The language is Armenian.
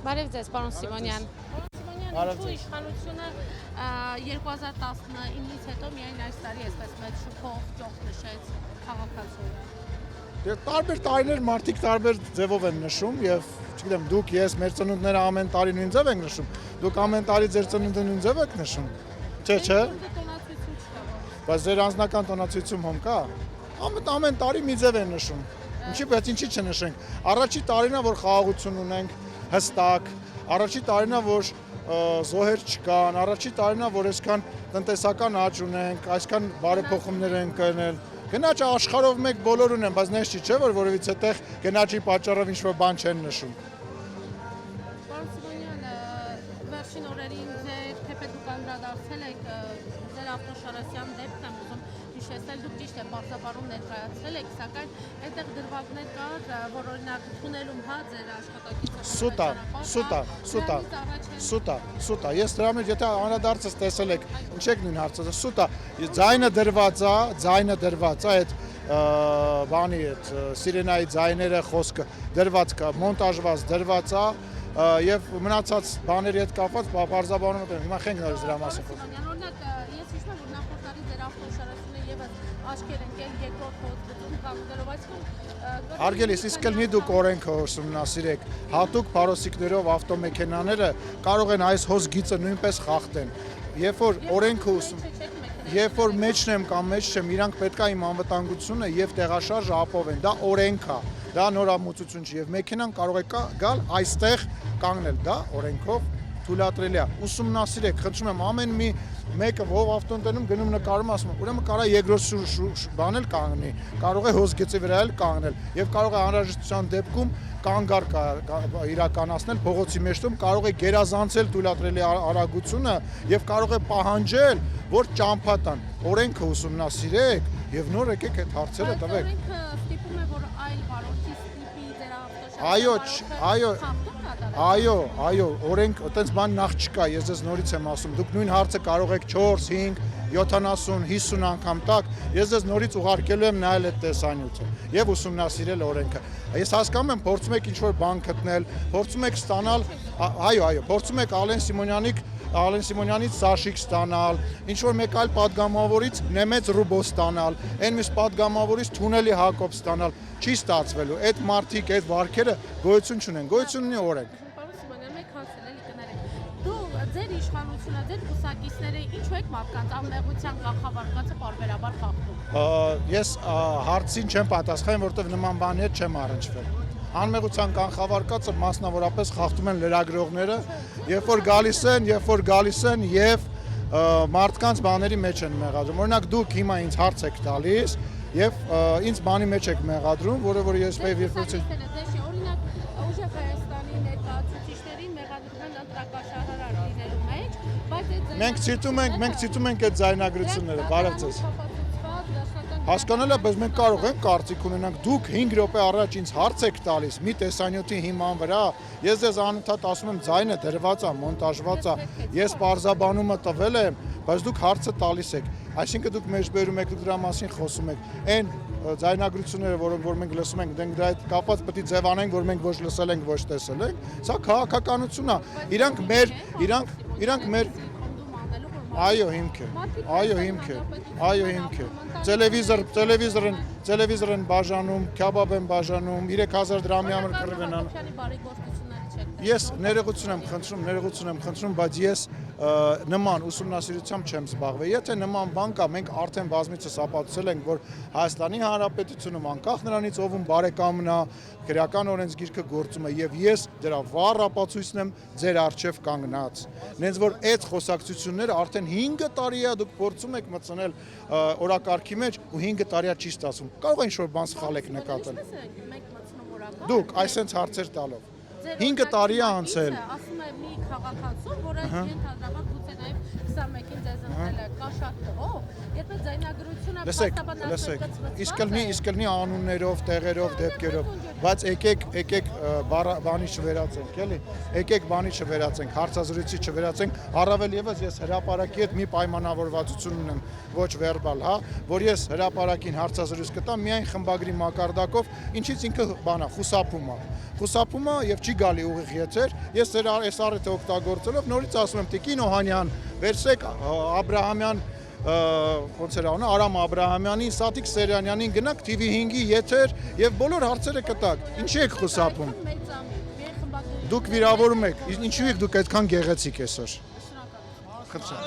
Բարև ձեզ, պարոն Սիմոնյան։ Պարոն Սիմոնյան, ինչու իշխանությունը 2019-ից հետո միայն այս տարի այսպես մեծ շփով ճոխ նշեց քաղաքացու։ Տարբեր տարիներ մարդիկ տարբեր ձևով են նշում եւ չգիտեմ դուք ես մեր ծնունդները ամեն տարի նույն ձև ենք նշում դուք ամեն տարի ձեր ծնունդը նույն ձև եք նշում չէ բայց ձեր անձնական տոնացույցում հոմ կա ամեն տարի մի ձև են նշում ինչի բայց ինչի չնշենք առաջի տարին է որ խաղաղություն ունենք հստակ առաջի տարին է որ զոհեր չկան առաջի տարին է որ այսքան տնտեսական աճ ունենք այսքան բարեփոխումներ են կրել Գնաճը աշխարհով մեկ բոլոր ունեն, բայց նես չի չէ, որ որևիցե տեղ գնաճի պատճառով ինչ-որ բան չեն նշում։ Պարոն Սիմոնյան, վերջին օրերին ձեր թեպետ դուք անդրադարձել եք ձեր ավտոշարասյան դեպքն եմ ուզում հիշեցնել, դուք ճիշտ է բարձրաբարում ներկայացրել եք, սակայն այդտեղ դրվագներ կար, որ օրինակ թունելում ձեր աշխատակիցը Սուտա, ես դրա մեջ եթե անդրադարձս տեսել եք, ինչ եք նույն հարցը, սուտա, ձայնը դրված է այդ բանի այդ սիրենայի ձայները խոսքը դրված կա, մոնտաժված դրված է եւ մնացած բաների հետ կապված բարձրաբանում եմ, հիմա խենք նորից դրա մասին խոսում։ Օրինակ, ես հիշում եմ, որ նախորդ տարի ձեր ավտոշարասյունը եւս աչքեր ընկել երկրորդ հոդվածում կանգնելով, այսինքն Հարգելիս, իսկ էլ մի դուք օրենքը ուսումնասիրեք, հատուկ փարոսիկներով ավտոմեքենաները կարող են այս հոսգիծը նույնպես խախտեն։ Երբ որ օրենքը երբ որ մեջն եմ կամ մեջ չեմ, իրանք պետք է իմ անվտանգությունը եւ տեղաշարժը ապահովեն, դա օրենք է, դա նորամուծություն չի եւ մեքենան կարող է գալ այստեղ կանգնել, դա օրենքով թույլատրելի է։ Ուսումնասիրեք, խնդրում եմ, ամեն մեկը ով ավտոընկերում գնում նկարում ասում, ուրեմն կարող է երկրորդ բան էլ կանգնի, կարող է հոսգիծի վրա էլ կանգնել եւ կարող է անհրաժեշտության դեպքում կանգար իրականացնել փողոցի մեջտում, կարող է գերազանցել թույլատրելի արագությունը եւ կարող է պահանջել, որ ճամփա տան։ Օրենքը ուսումնասիրեք եւ նոր եկեք այդ հարցերը տվեք։ Օրենքը ստիպում է, որ այլ վարորդի ստիպի ձեր ավտոշարասյանը Այո, օրենք այտենց բան նախ չկա, ես ձեզ նորից եմ ասում, դուք նույն հարցը կարող եք 4, 5, 70, 50 անգամ տակ, ես ձեզ նորից ուղարկելու եմ նայել այդ տեսանյութը եւ ուսումնասիրել օրենքը։ Ես հասկանում եմ, փորձում եք ինչ-որ բան գտնել, փորձում եք ստանալ, փորձում եք Ալեն Սիմոնյանից Սաշիկ ստանալ, ինչ-որ մեկ այլ պատգամավորից Նեմեց Ռուբո ստանալ, այն մյուս պատգամավորից Թունելի Հակոբ ստանալ, չի ստացվելու, այդ մարդիկ, այդ վարքերը գոյություն չունեն, գոյություն ունի օրենք։ Պարոն Սիմոնյան, մեկ հարց էլի կներեք։ Դու ձեր իշխանությունը, ձեր կուսակիցները ինչու եք մարդկանց անմեղության կախավարկածը պարբերաբար խախտում։ Ես հարցին չեմ պատասխանում, որովհետև նման բանի հետ չեմ առնչվել։ Անմեղության կանխավարկածը մասնավորապես խախտում են լրագրողները, երբ որ գալիս են եւ մարդկանց բաների մեջ են մեղադրում։ Օրինակ դուք հիմա ինձ հարց եք տալիս եւ ինձ բանի մեջ եք մեղադրում, որը ես օրինակ ուժեղ Հայաստանի ներկայացուցիչներին մեղադրում են ընտրակաշարարար լինելու մեջ, բայց մենք ցիտում ենք այդ ձայնագրությունները, բարև ձեզ։ Հասկանալ է, բայց մենք կարող ենք կարծիք ունենանք, դուք 5 րոպե առաջ ինձ հարց եք տալիս մի տեսանյութի հիման վրա, ես ձեզ անընդհատ ասում եմ ձայնը դրված է, մոնտաժված է, ես պարզաբանումը տվել եմ, բայց դուք հարցը տալիս եք, այսինքն դուք մեջբերում եք, դուք դրա մասին խոսում եք, այն ձայնագրությունները, որ մենք լսում ենք, դրա հետ կապված պետք է ձևանենք, որ մենք ոչ լսել ենք, ոչ տեսել ենք, սա քաղաքականություն է, իրանք մեր Այո, հիմք է։ Տելևիզոր են բաժանում, քյաբաբ են բաժանում, 3000 դրամի համար կռիվ են անում։ Ես ներողություն եմ խնդրում, բայց ես նման ուսումնասիրությամբ չեմ զբաղվել։ Եթե նման բան կա, մենք արդեն բազմիցս ապացուցել ենք, որ Հայաստանի Հանրապետությունում անկախ նրանից ով բարեկամն է, քրեական օրենսգիրքը գործում է եւ ես դրա վառ ապացույցն եմ ձեր առջև կանգնած։ Նենց որ այդ խոսակցությունները արդեն 5 տարի է դուք փորձում եք մտցնել օրակարգի մեջ ու 5 տարի է չի ստացվում։ Կարող է ինչ-որ բան սխալ եք նկատել։ Դուք այսպես հարցեր տալով 5 տարի է անցել։ Ասում է մի քաղաքացու, որը ընդհանրապես թե նաև 21-ին ձեզ ընտրել է, կա շատ տղով, եթե ձայնագրությունը Լսեք, իսկ կլինի անուններով, տեղերով, դեպքերով, բայց եկեք բանի չվերացենք, էլի։ Եկեք բանի չվերացենք, հարցազրույցի չվերացենք, առավել եւս ես հրապարակի հետ մի պայմանավորվածություն ունեմ, ոչ վերբալ, հա, որ ես հրապարակին հարցազրույց կտամ միայն խմբագրի մակարդակով, ինչից ինքը բանա, խուսափում է եւ չի գալի ուղիղ եթեր։ Ես ձեր այս առիթը օգտագործելով նորից ասում եմ Տիկին Օհանյան, վերցրեք Աբրահամյան ոնց էր անունը Արամ Աբրահամյանին, Սաթիկ Սերյանյանին գնաք TV5-ի եթեր եւ բոլոր հարցերը կտակ։ Ինչի եք խուսափում։ Դուք վիրավորում եք։ Ինչու եք դուք այդքան գեղեցիկ այսօր։ Խնդրեմ։